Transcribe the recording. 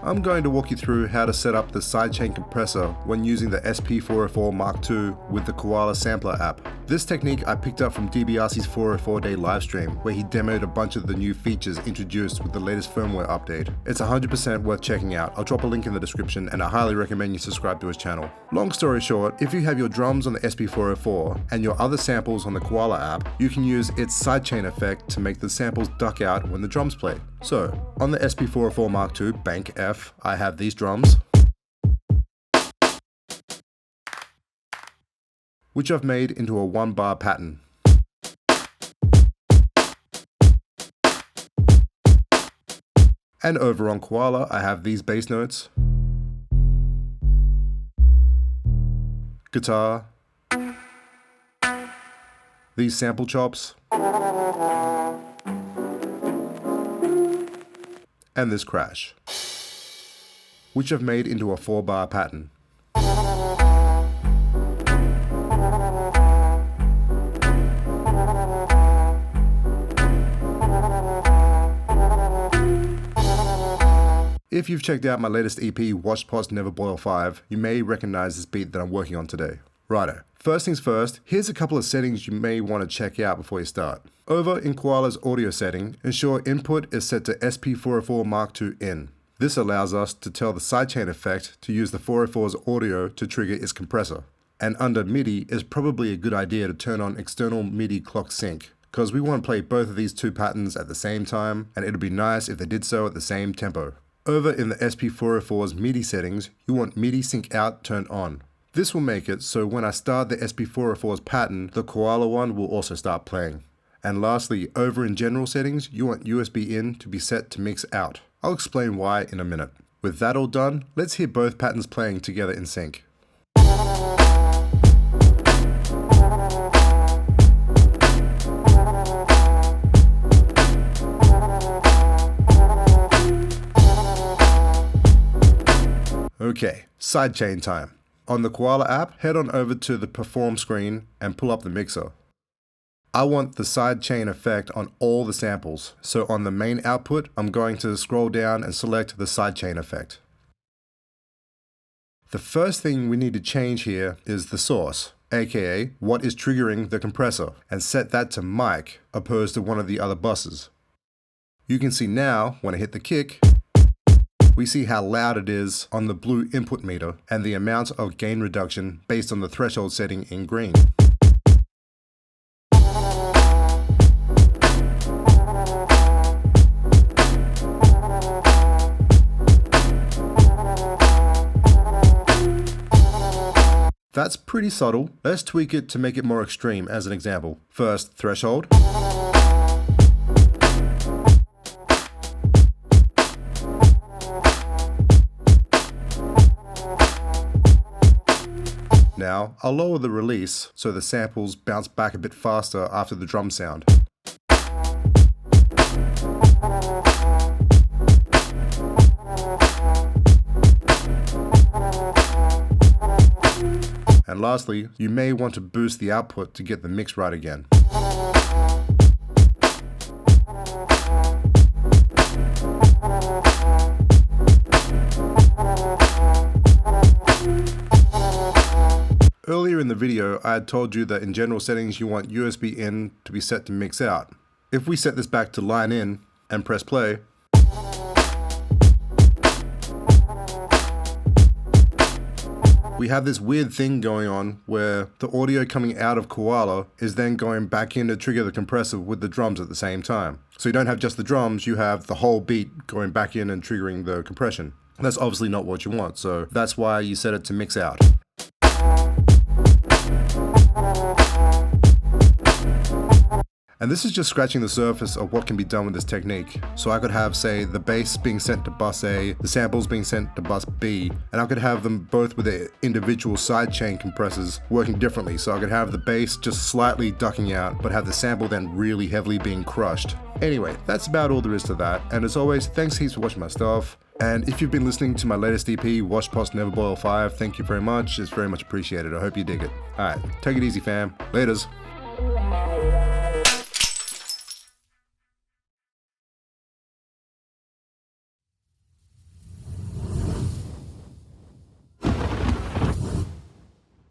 I'm going to walk you through how to set up the sidechain compressor when using the SP-404 MK2 with the Koala Sampler app. This technique I picked up from DBRC's 404-day livestream, where he demoed a bunch of the new features introduced with the latest firmware update. It's 100% worth checking out. I'll drop a link in the description, and I highly recommend you subscribe to his channel. Long story short, if you have your drums on the SP-404 and your other samples on the Koala app, you can use its sidechain effect to make the samples duck out when the drums play. So, on the SP-404 MK2 Bank F, I have these drums, which I've made into a 1-bar pattern. And over on Koala, I have these bass notes, guitar, these sample chops, and this crash, which I've made into a 4-bar pattern. If you've checked out my latest EP, Watch Pots Never Boil 5, you may recognize this beat that I'm working on today. Righto, first things first, here's a couple of settings you may want to check out before you start. Over in Koala's audio setting, ensure input is set to SP-404 MK2 in. This allows us to tell the sidechain effect to use the 404's audio to trigger its compressor. And under MIDI, it's probably a good idea to turn on external MIDI clock sync, because we want to play both of these two patterns at the same time, and it'd be nice if they did so at the same tempo. Over in the SP-404's MIDI settings, you want MIDI sync out turned on. This will make it so when I start the SP-404's pattern, the Koala one will also start playing. And lastly, over in general settings, you want USB in to be set to mix out. I'll explain why in a minute. With that all done, let's hear both patterns playing together in sync. Okay, sidechain time. On the Koala app, head on over to the Perform screen and pull up the mixer. I want the sidechain effect on all the samples, so on the main output, I'm going to scroll down and select the sidechain effect. The first thing we need to change here is the source, aka what is triggering the compressor, and set that to mic opposed to one of the other buses. You can see now, when I hit the kick, we see how loud it is on the blue input meter and the amount of gain reduction based on the threshold setting in green. That's pretty subtle. Let's tweak it to make it more extreme as an example. First, threshold. Now, I'll lower the release so the samples bounce back a bit faster after the drum sound. And lastly, you may want to boost the output to get the mix right again. Earlier in the video, I had told you that in general settings you want USB in to be set to mix out. If we set this back to line in and press play, we have this weird thing going on where the audio coming out of Koala is then going back in to trigger the compressor with the drums at the same time. So you don't have just the drums, you have the whole beat going back in and triggering the compression. That's obviously not what you want, so that's why you set it to mix out. And this is just scratching the surface of what can be done with this technique. So I could have, say, the bass being sent to bus A, the samples being sent to bus B, and I could have them both with their individual sidechain compressors working differently. So I could have the bass just slightly ducking out, but have the sample then really heavily being crushed. Anyway, that's about all there is to that. And as always, thanks heaps for watching my stuff. And if you've been listening to my latest EP, Watch Pots Never Boil 5, thank you very much. It's very much appreciated. I hope you dig it. Alright, take it easy fam. Laters.